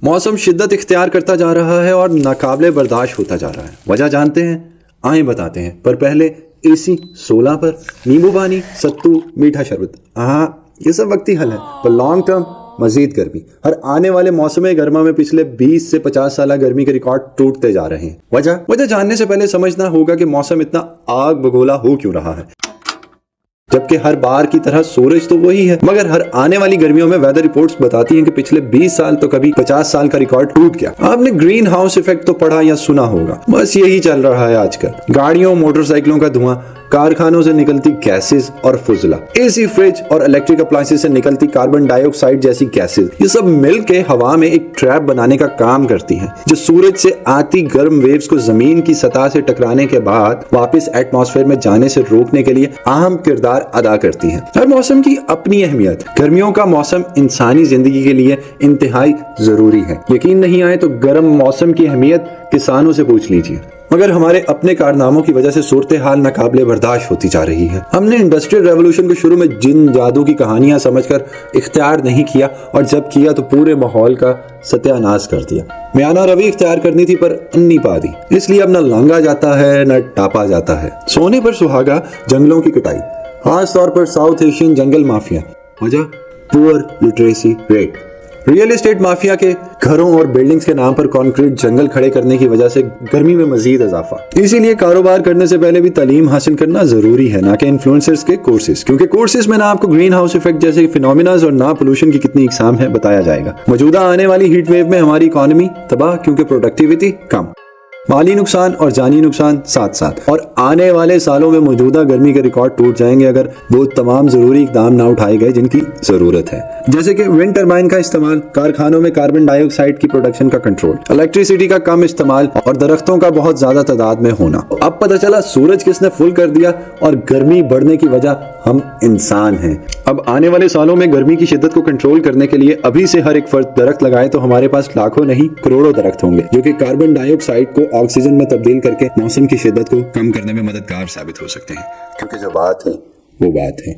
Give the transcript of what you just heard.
मौसम शिद्दत इख्तियार करता जा रहा है और नाकाबिले बर्दाश्त होता जा रहा है। वजह जानते हैं? आए बताते हैं, पर पहले एसी 16 पर, नींबू पानी, सत्तू, मीठा शरबत। हाँ, ये सब वक्ती हल है, पर लॉन्ग टर्म मजीद गर्मी। हर आने वाले मौसम गर्मा में पिछले 20 से 50 साल गर्मी के रिकॉर्ड टूटते जा रहे हैं। वजह जानने से पहले समझना होगा कि मौसम इतना आग बगोला हो क्यों रहा है, जबकि हर बार की तरह सूरज तो वही है। मगर हर आने वाली गर्मियों में वेदर रिपोर्ट्स बताती हैं कि पिछले 20 साल तो कभी 50 साल का रिकॉर्ड टूट गया। आपने ग्रीन हाउस इफेक्ट तो पढ़ा या सुना होगा, बस यही चल रहा है आजकल। गाड़ियों मोटरसाइकिलों का धुआं, कारखानों से निकलती गैसेस और फुजला, एसी, फ्रिज और इलेक्ट्रिक अप्लायंसेस से निकलती कार्बन डाइऑक्साइड जैसी गैसेस, ये सब मिलके हवा में एक ट्रैप बनाने का काम करती हैं, जो सूरज से आती गर्म वेव्स को जमीन की सतह से टकराने के बाद वापस एटमॉस्फेयर में जाने से रोकने के लिए अहम किरदार अदा करती हैं। हर मौसम की अपनी अहमियत। गर्मियों का मौसम इंसानी जिंदगी के लिए इंतहाई जरूरी है। यकीन नहीं आए तो गर्म मौसम की अहमियत किसानों से पूछ लीजिए। मगर हमारे अपने कारनामों की वजह से सूरत हाल नाकाबिले बर्दाश्त होती जा रही है। हमने इंडस्ट्रियल रेवोल्यूशन को शुरू में जिन जादू की कहानियां समझकर इख्तियार नहीं किया, और जब किया तो पूरे माहौल का सत्यानाश कर दिया। म्याना रवि इख्तियार करनी थी पर अन्नी पा दी, इसलिए अब न लांगा जाता है न टापा जाता है। सोने पर सुहागा, जंगलों की कटाई, खास तौर पर साउथ एशियन जंगल माफिया। वजह poor literacy rate. Real estate mafia के घरों और बिल्डिंग्स के नाम पर कंक्रीट जंगल खड़े करने की वजह से गर्मी में मजीद इजाफा। इसीलिए कारोबार करने से पहले भी तालीम हासिल करना जरूरी है, ना कि इन्फ्लुएंसर्स के कोर्सेज, क्योंकि कोर्सेज में ना आपको ग्रीन हाउस इफेक्ट जैसे फिनोमिनाज और ना पोल्यूशन की कितनी इकसाम है बताया जाएगा। मौजूदा आने वाली हीट वेव में हमारी इकोनॉमी तबाह, क्योंकि प्रोडक्टिविटी कम, माली नुकसान और जानी नुकसान साथ साथ, और आने वाले सालों में मौजूदा गर्मी के रिकॉर्ड टूट जाएंगे अगर वो तमाम जरूरी इकदाम ना उठाए गए जिनकी जरूरत है, जैसे कि विंड टरबाइन का इस्तेमाल, कारखानों में कार्बन डाइऑक्साइड की प्रोडक्शन का कंट्रोल, इलेक्ट्रिसिटी का कम इस्तेमाल और दरख्तों का बहुत ज्यादा तादाद में होना। अब पता चला सूरज किसने फुल कर दिया, और गर्मी बढ़ने की वजह हम इंसान हैं। अब आने वाले सालों में गर्मी की शिद्दत को कंट्रोल करने के लिए अभी से हर एक फर्द दरख्त लगाए तो हमारे पास लाखों नहीं करोड़ों दरख्त होंगे, जो कि कार्बन डाइऑक्साइड को ऑक्सीजन में तब्दील करके मौसम की शिद्दत को कम करने में मददगार साबित हो सकते हैं। क्योंकि जो बात है वो बात है।